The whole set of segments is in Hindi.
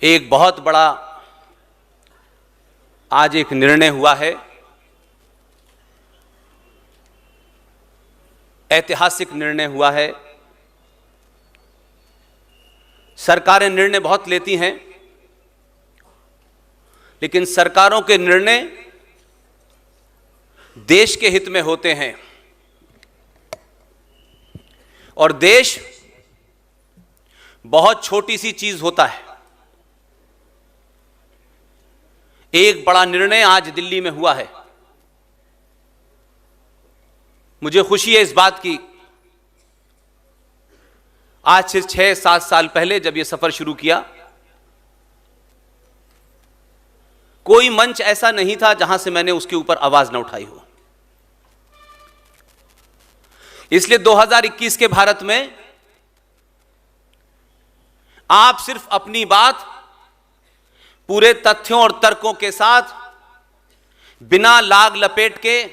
एक बहुत बड़ा आज एक निर्णय हुआ है, ऐतिहासिक निर्णय हुआ है। सरकारें निर्णय बहुत लेती हैं, लेकिन सरकारों के निर्णय देश के हित में होते हैं और देश बहुत छोटी सी चीज होता है। एक बड़ा निर्णय आज दिल्ली में हुआ है। मुझे खुशी है इस बात की, आज से 6-7 साल पहले जब यह सफर शुरू किया, कोई मंच ऐसा नहीं था जहां से मैंने उसके ऊपर आवाज न उठाई हो। इसलिए 2021 के भारत में आप सिर्फ अपनी बात पूरे तथ्यों और तर्कों के साथ, बिना लाग लपेट के,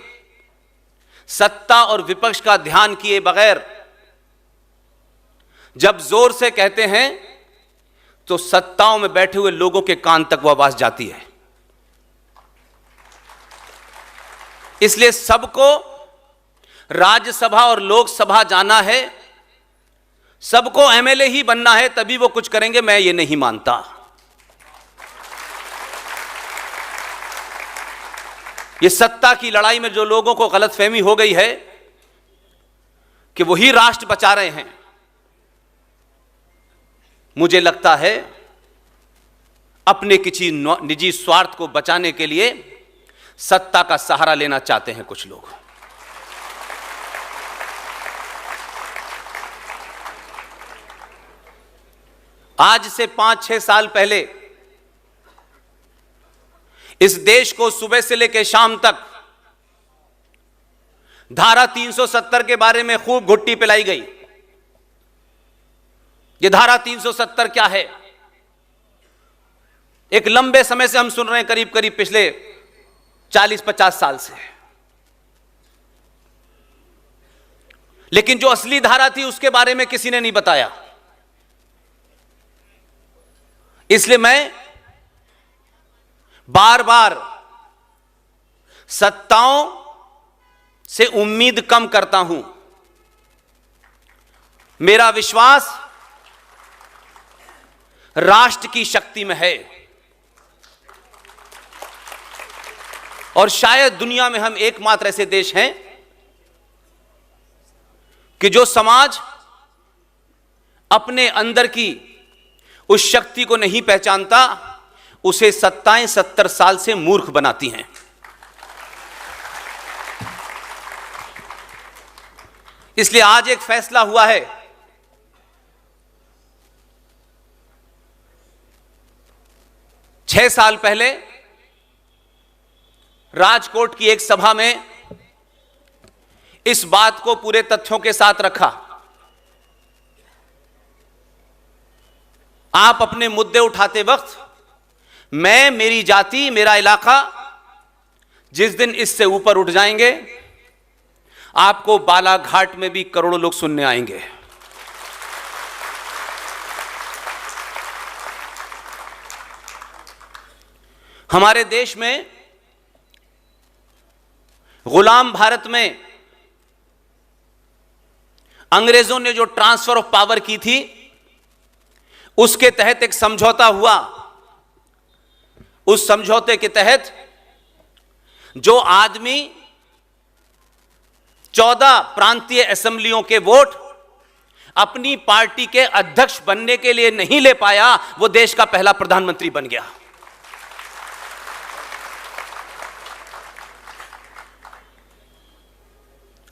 सत्ता और विपक्ष का ध्यान किए बगैर जब जोर से कहते हैं तो सत्ताओं में बैठे हुए लोगों के कान तक वह आवाज जाती है। इसलिए सबको राज्यसभा और लोकसभा जाना है, सबको एमएलए ही बनना है तभी वो कुछ करेंगे, मैं ये नहीं मानता। ये सत्ता की लड़ाई में जो लोगों को गलतफहमी हो गई है कि वही राष्ट्र बचा रहे हैं, मुझे लगता है अपने किसी निजी स्वार्थ को बचाने के लिए सत्ता का सहारा लेना चाहते हैं कुछ लोग। आज से 5-6 साल पहले इस देश को सुबह से लेकर शाम तक धारा 370 के बारे में खूब घुट्टी पिलाई गई। ये धारा 370 क्या है? एक लंबे समय से हम सुन रहे हैं, करीब करीब पिछले 40-50 साल से, लेकिन जो असली धारा थी उसके बारे में किसी ने नहीं बताया। इसलिए मैं बार बार सत्ताओं से उम्मीद कम करता हूं। मेरा विश्वास राष्ट्र की शक्ति में है और शायद दुनिया में हम एकमात्र ऐसे देश हैं कि जो समाज अपने अंदर की उस शक्ति को नहीं पहचानता, उसे सत्ताएं 70 साल से मूर्ख बनाती हैं। इसलिए आज एक फैसला हुआ है, छह साल पहले राजकोट की एक सभा में इस बात को पूरे तथ्यों के साथ रखा। आप अपने मुद्दे उठाते वक्त मैं, मेरी जाति, मेरा इलाका जिस दिन इससे ऊपर उठ जाएंगे, आपको बालाघाट में भी करोड़ों लोग सुनने आएंगे। हमारे देश में गुलाम भारत में अंग्रेजों ने जो ट्रांसफर ऑफ पावर की थी, उसके तहत एक समझौता हुआ। उस समझौते के तहत जो आदमी 14 प्रांतीय असेंबलियों के वोट अपनी पार्टी के अध्यक्ष बनने के लिए नहीं ले पाया, वो देश का पहला प्रधानमंत्री बन गया।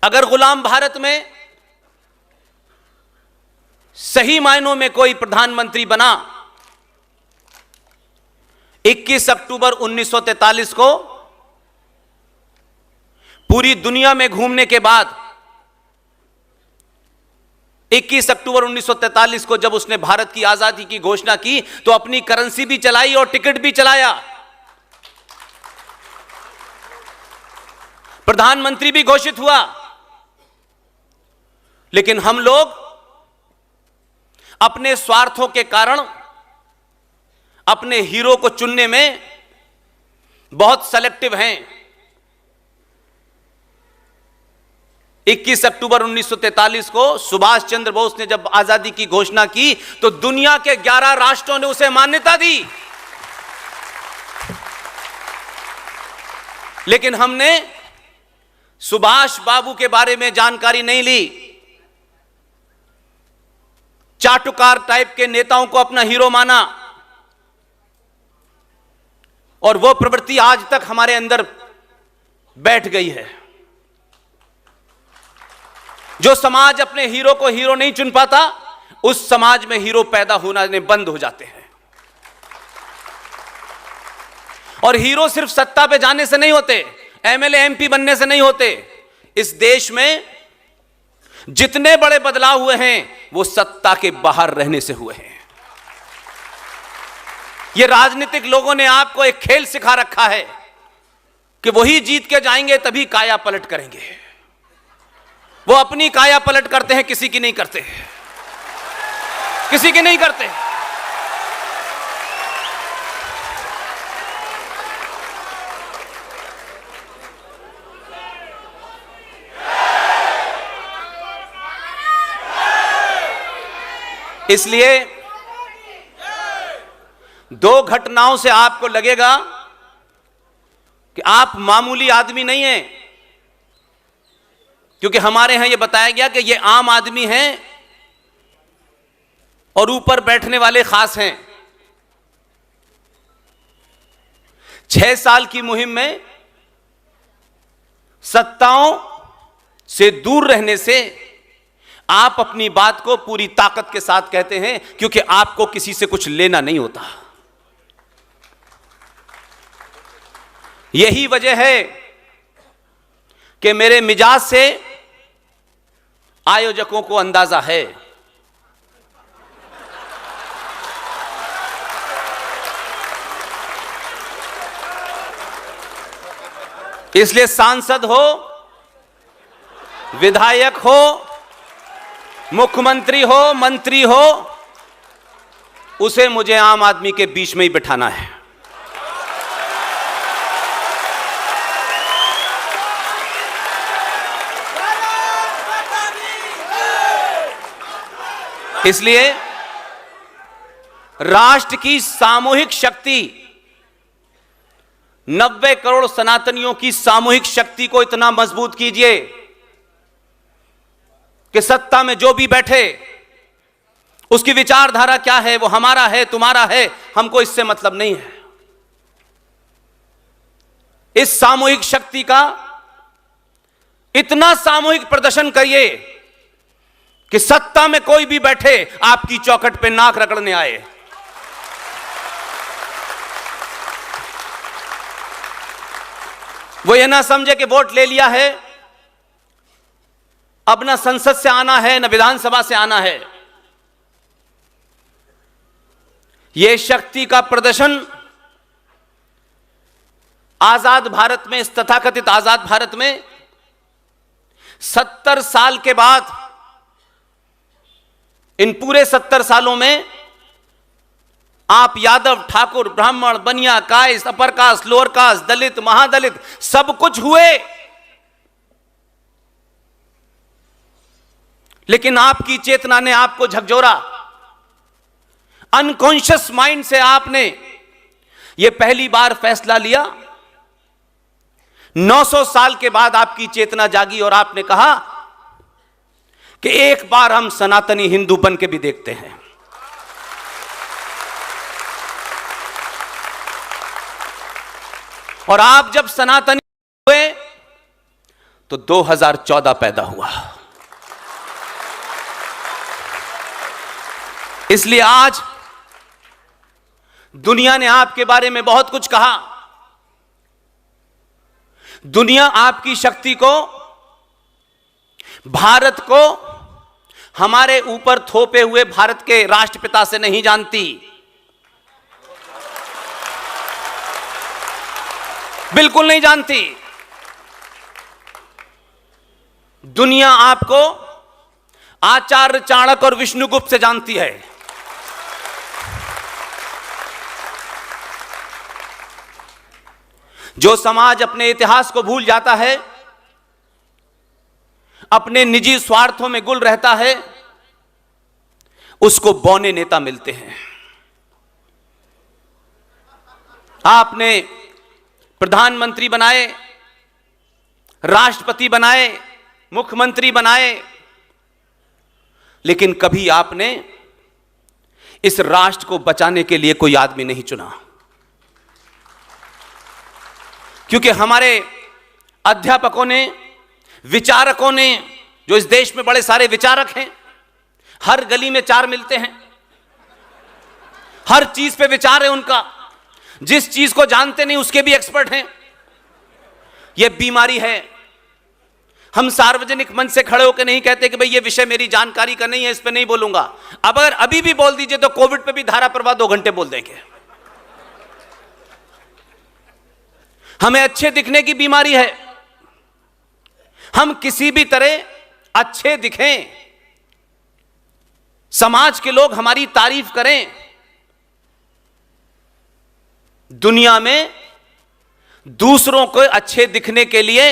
अगर गुलाम भारत में सही मायनों में कोई प्रधानमंत्री बना, 21 अक्टूबर 1943 को पूरी दुनिया में घूमने के बाद, 21 अक्टूबर 1943 को जब उसने भारत की आजादी की घोषणा की तो अपनी करेंसी भी चलाई और टिकट भी चलाया, प्रधानमंत्री भी घोषित हुआ। लेकिन हम लोग अपने स्वार्थों के कारण अपने हीरो को चुनने में बहुत सेलेक्टिव हैं। 21 अक्टूबर 1943 को सुभाष चंद्र बोस ने जब आजादी की घोषणा की तो दुनिया के 11 राष्ट्रों ने उसे मान्यता दी, लेकिन हमने सुभाष बाबू के बारे में जानकारी नहीं ली। चाटुकार टाइप के नेताओं को अपना हीरो माना और वो प्रवृत्ति आज तक हमारे अंदर बैठ गई है। जो समाज अपने हीरो को हीरो नहीं चुन पाता, उस समाज में हीरो पैदा होना बंद हो जाते हैं। और हीरो सिर्फ सत्ता पे जाने से नहीं होते, एमएलए एमपी बनने से नहीं होते। इस देश में जितने बड़े बदलाव हुए हैं वो सत्ता के बाहर रहने से हुए हैं। ये राजनीतिक लोगों ने आपको एक खेल सिखा रखा है कि वही जीत के जाएंगे, तभी काया पलट करेंगे। वो अपनी काया पलट करते हैं, किसी की नहीं करते, किसी की नहीं करते। इसलिए दो घटनाओं से आपको लगेगा कि आप मामूली आदमी नहीं हैं, क्योंकि हमारे यहां यह बताया गया कि ये आम आदमी हैं और ऊपर बैठने वाले खास हैं। 6 साल की मुहिम में सत्ताओं से दूर रहने से आप अपनी बात को पूरी ताकत के साथ कहते हैं, क्योंकि आपको किसी से कुछ लेना नहीं होता। यही वजह है कि मेरे मिजाज से आयोजकों को अंदाजा है। इसलिए सांसद हो, विधायक हो, मुख्यमंत्री हो, मंत्री हो, उसे मुझे आम आदमी के बीच में ही बिठाना है। इसलिए राष्ट्र की सामूहिक शक्ति, 90 करोड़ सनातनियों की सामूहिक शक्ति को इतना मजबूत कीजिए कि सत्ता में जो भी बैठे उसकी विचारधारा क्या है, वो हमारा है, तुम्हारा है, हमको इससे मतलब नहीं है। इस सामूहिक शक्ति का इतना सामूहिक प्रदर्शन करिए कि सत्ता में कोई भी बैठे आपकी चौखट पे नाक रगड़ने आए। वो ये ना समझे कि वोट ले लिया है, अब ना संसद से आना है, ना विधानसभा से आना है। यह शक्ति का प्रदर्शन आजाद भारत में, इस तथाकथित आजाद भारत में 70 साल के बाद, इन पूरे 70 सालों में आप Yadav, Thakur, Brahmin, Bania, Kayastha, upper caste, lower caste, Dalit, Mahadalit, सब कुछ हुए, लेकिन आपकी चेतना ने आपको झकझोरा। अनकॉन्शियस माइंड से आपने यह पहली बार फैसला लिया। 900 साल के बाद आपकी चेतना जागी और आपने कहा कि एक बार हम सनातनी हिंदू बन के भी देखते हैं। और आप जब सनातनी हुए तो 2014 पैदा हुआ। इसलिए आज दुनिया ने आपके बारे में बहुत कुछ कहा। दुनिया आपकी शक्ति को, भारत को हमारे ऊपर थोपे हुए भारत के राष्ट्रपिता से नहीं जानती। बिल्कुल नहीं जानती। दुनिया आपको आचार्य चाणक्य और विष्णुगुप्त से जानती है। जो समाज अपने इतिहास को भूल जाता है, अपने निजी स्वार्थों में गुल रहता है, उसको बौने नेता मिलते हैं। आपने प्रधानमंत्री बनाए, राष्ट्रपति बनाए, मुख्यमंत्री बनाए, लेकिन कभी आपने इस राष्ट्र को बचाने के लिए कोई आदमी नहीं चुना। क्योंकि हमारे अध्यापकों ने, विचारकों ने, जो इस देश में बड़े सारे विचारक हैं, हर गली में चार मिलते हैं, हर चीज पे विचार है उनका, जिस चीज को जानते नहीं उसके भी एक्सपर्ट हैं। यह बीमारी है। हम सार्वजनिक मंच से खड़े होकर नहीं कहते कि भाई ये विषय मेरी जानकारी का नहीं है, इस पे नहीं बोलूंगा। अब अगर अभी भी बोल दीजिए तो कोविड पे भी धारा प्रवाह 2 घंटे बोल देंगे। हमें अच्छे दिखने की बीमारी है। हम किसी भी तरह अच्छे दिखें, समाज के लोग हमारी तारीफ करें। दुनिया में दूसरों को अच्छे दिखने के लिए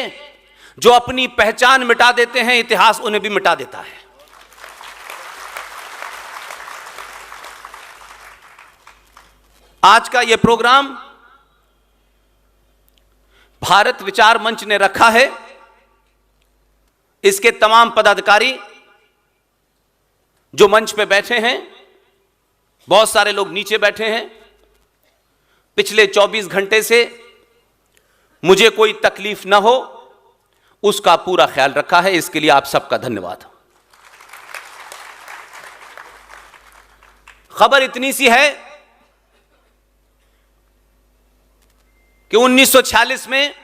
जो अपनी पहचान मिटा देते हैं, इतिहास उन्हें भी मिटा देता है। आज का यह प्रोग्राम भारत विचार मंच ने रखा है। इसके तमाम पदाधिकारी जो मंच पे बैठे हैं, बहुत सारे लोग नीचे बैठे हैं। पिछले 24 घंटे से मुझे कोई तकलीफ ना हो उसका पूरा ख्याल रखा है। इसके लिए आप सबका धन्यवाद। खबर इतनी सी है कि 1946 में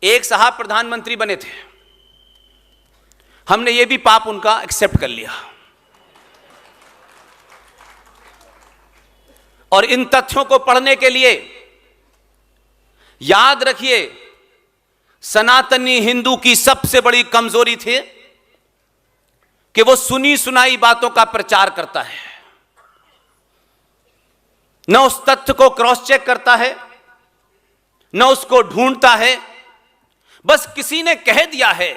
एक साहब प्रधानमंत्री बने थे। हमने ये भी पाप उनका एक्सेप्ट कर लिया। और इन तथ्यों को पढ़ने के लिए याद रखिए, सनातनी हिंदू की सबसे बड़ी कमजोरी थी कि वो सुनी सुनाई बातों का प्रचार करता है, न उस तथ्य को क्रॉस चेक करता है, न उसको ढूंढता है। बस किसी ने कह दिया है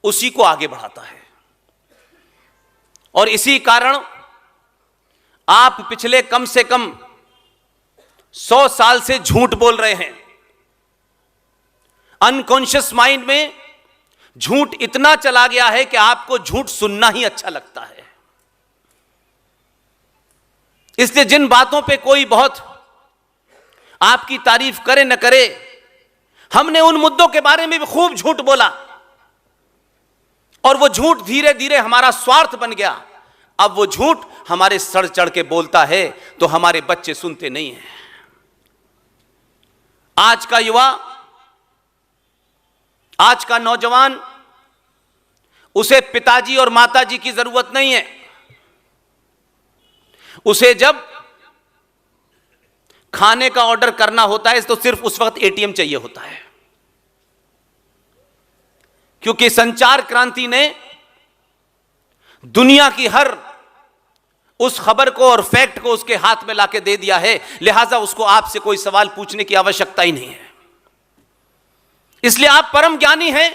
उसी को आगे बढ़ाता है। और इसी कारण आप पिछले कम से कम 100 साल से झूठ बोल रहे हैं। अनकॉन्शियस माइंड में झूठ इतना चला गया है कि आपको झूठ सुनना ही अच्छा लगता है। इसलिए जिन बातों पे कोई बहुत आपकी तारीफ करे न करे, हमने उन मुद्दों के बारे में भी खूब झूठ बोला और वो झूठ धीरे धीरे हमारा स्वार्थ बन गया। अब वो झूठ हमारे सर चढ़ के बोलता है तो हमारे बच्चे सुनते नहीं हैं। आज का युवा, आज का नौजवान, उसे पिताजी और माताजी की जरूरत नहीं है। उसे जब खाने का ऑर्डर करना होता है तो सिर्फ उस वक्त एटीएम चाहिए होता है। क्योंकि संचार क्रांति ने दुनिया की हर उस खबर को और फैक्ट को उसके हाथ में लाके दे दिया है। लिहाजा उसको आपसे कोई सवाल पूछने की आवश्यकता ही नहीं है। इसलिए आप परम ज्ञानी हैं,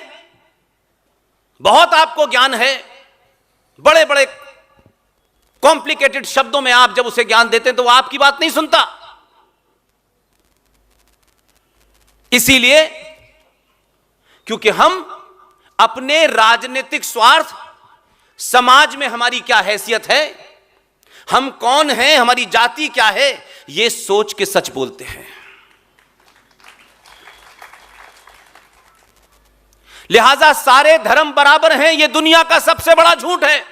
बहुत आपको ज्ञान है। बड़े बड़े कॉम्प्लिकेटेड शब्दों में आप जब उसे ज्ञान देते हैं तो वो आपकी बात नहीं सुनता। इसीलिए क्योंकि हम अपने राजनीतिक स्वार्थ, समाज में हमारी क्या हैसियत है, हम कौन हैं, हमारी जाति क्या है, यह सोच के सच बोलते हैं। लिहाजा सारे धर्म बराबर हैं, यह दुनिया का सबसे बड़ा झूठ है।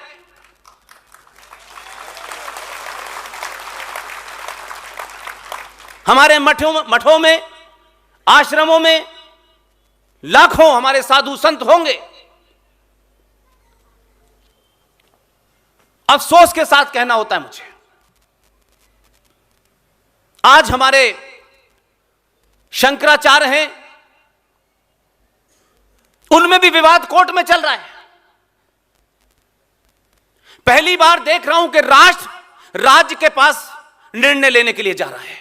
हमारे मठों में, आश्रमों में लाखों हमारे साधु संत होंगे। अफसोस के साथ कहना होता है मुझे, आज हमारे शंकराचार्य हैं, उनमें भी विवाद कोर्ट में चल रहा है। पहली बार देख रहा हूं कि राष्ट्र राज्य के पास निर्णय लेने के लिए जा रहा है।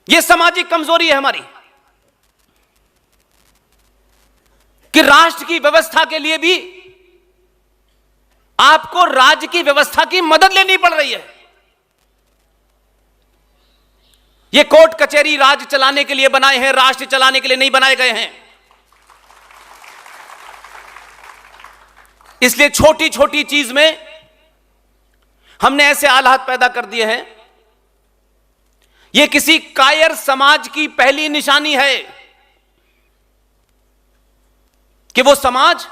यह सामाजिक कमजोरी है हमारी कि राष्ट्र की व्यवस्था के लिए भी आपको राज्य की व्यवस्था की मदद लेनी पड़ रही है। ये कोर्ट कचहरी राज्य चलाने के लिए बनाए हैं, राष्ट्र चलाने के लिए नहीं बनाए गए हैं। इसलिए छोटी छोटी चीज में हमने ऐसे हालात पैदा कर दिए हैं। यह किसी कायर समाज की पहली निशानी है कि वो समाज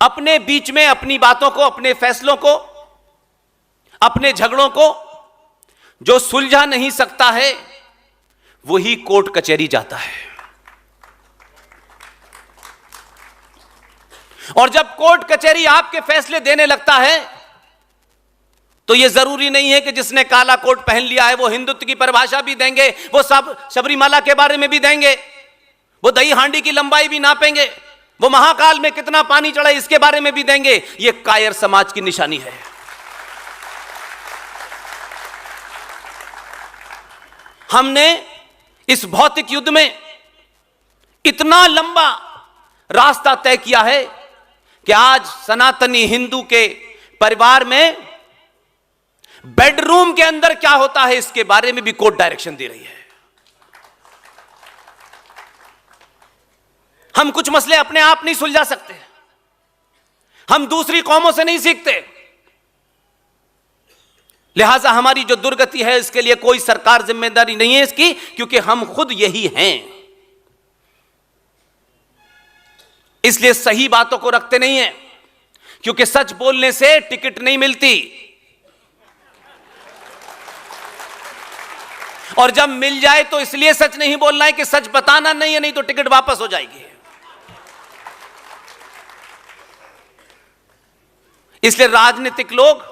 अपने बीच में अपनी बातों को, अपने फैसलों को, अपने झगड़ों को जो सुलझा नहीं सकता है वही कोर्ट कचहरी जाता है। और जब कोर्ट कचहरी आपके फैसले देने लगता है तो यह जरूरी नहीं है कि जिसने काला कोट पहन लिया है वो हिंदुत्व की परिभाषा भी देंगे, वो सब सबरीमाला के बारे में भी देंगे, वो दही हांडी की लंबाई भी नापेंगे, वो महाकाल में कितना पानी चढ़ा इसके बारे में भी देंगे। यह कायर समाज की निशानी है। हमने इस भौतिक युद्ध में इतना लंबा रास्ता तय किया है कि आज सनातनी हिंदू के परिवार में बेडरूम के अंदर क्या होता है इसके बारे में भी कोर्ट डायरेक्शन दे रही है। हम कुछ मसले अपने आप नहीं सुलझा सकते, हम दूसरी कौमों से नहीं सीखते। लिहाजा हमारी जो दुर्गति है इसके लिए कोई सरकार जिम्मेदारी नहीं है इसकी, क्योंकि हम खुद यही हैं। इसलिए सही बातों को रखते नहीं हैं, क्योंकि सच बोलने से टिकट नहीं मिलती, और जब मिल जाए तो इसलिए सच नहीं बोलना है कि सच बताना नहीं है, नहीं तो टिकट वापस हो जाएगी। इसलिए राजनीतिक लोग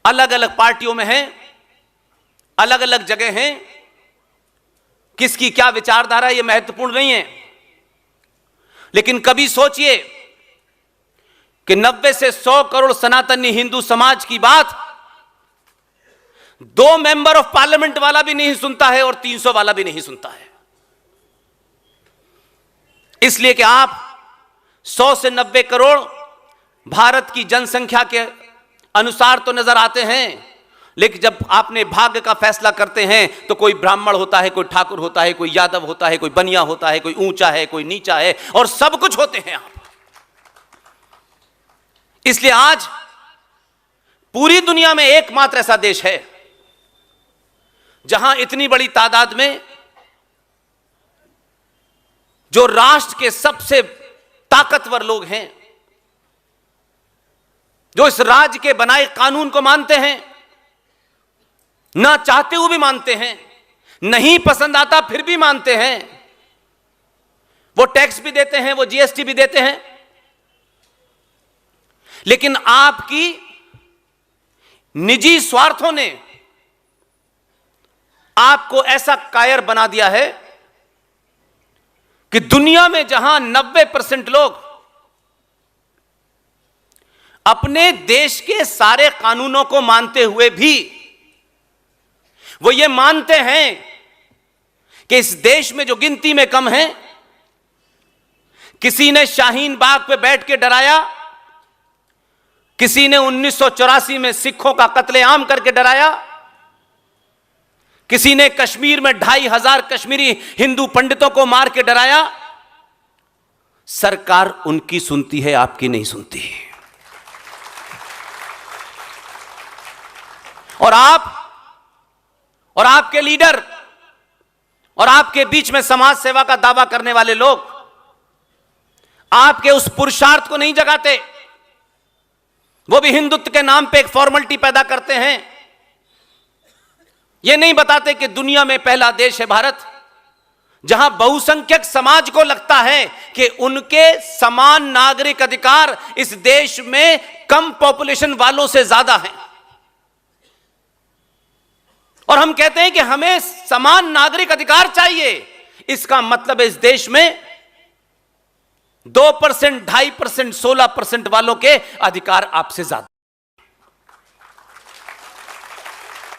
अलग अलग पार्टियों में हैं, अलग अलग जगह हैं, किसकी क्या विचारधारा यह महत्वपूर्ण नहीं है। लेकिन कभी सोचिए कि 90 से 100 करोड़ सनातनी हिंदू समाज की बात 2 मेंबर ऑफ पार्लियामेंट वाला भी नहीं सुनता है और 300 वाला भी नहीं सुनता है। इसलिए कि आप 100 से 90 करोड़ भारत की जनसंख्या के अनुसार तो नजर आते हैं, लेकिन जब आपने भाग्य का फैसला करते हैं तो कोई ब्राह्मण होता है, कोई ठाकुर होता है, कोई यादव होता है, कोई बनिया होता है, कोई ऊंचा है, कोई नीचा है, और सब कुछ होते हैं आप। इसलिए आज पूरी दुनिया में एकमात्र ऐसा देश है जहां इतनी बड़ी तादाद में जो राष्ट्र के सबसे ताकतवर लोग हैं, जो इस राज्य के बनाए कानून को मानते हैं, ना चाहते हुए भी मानते हैं, नहीं पसंद आता फिर भी मानते हैं, वो टैक्स भी देते हैं, वो जीएसटी भी देते हैं। लेकिन आपकी निजी स्वार्थों ने आपको ऐसा कायर बना दिया है कि दुनिया में जहां 90% लोग अपने देश के सारे कानूनों को मानते हुए भी वो ये मानते हैं कि इस देश में जो गिनती में कम है, किसी ने शाहीन बाग पे बैठ के डराया, किसी ने 1984 में सिखों का कत्लेआम करके डराया, किसी ने कश्मीर में 2500 कश्मीरी हिंदू पंडितों को मार के डराया। सरकार उनकी सुनती है, आपकी नहीं सुनती। और आप और आपके लीडर और आपके बीच में समाज सेवा का दावा करने वाले लोग आपके उस पुरुषार्थ को नहीं जगाते, वो भी हिंदुत्व के नाम पे एक फॉर्मेलिटी पैदा करते हैं। ये नहीं बताते कि दुनिया में पहला देश है भारत जहां बहुसंख्यक समाज को लगता है कि उनके समान नागरिक अधिकार इस देश में कम पॉपुलेशन वालों से ज्यादा हैं। और हम कहते हैं कि हमें समान नागरिक अधिकार चाहिए। इसका मतलब इस देश में 2%, 2.5%, 16% वालों के अधिकार आपसे ज्यादा।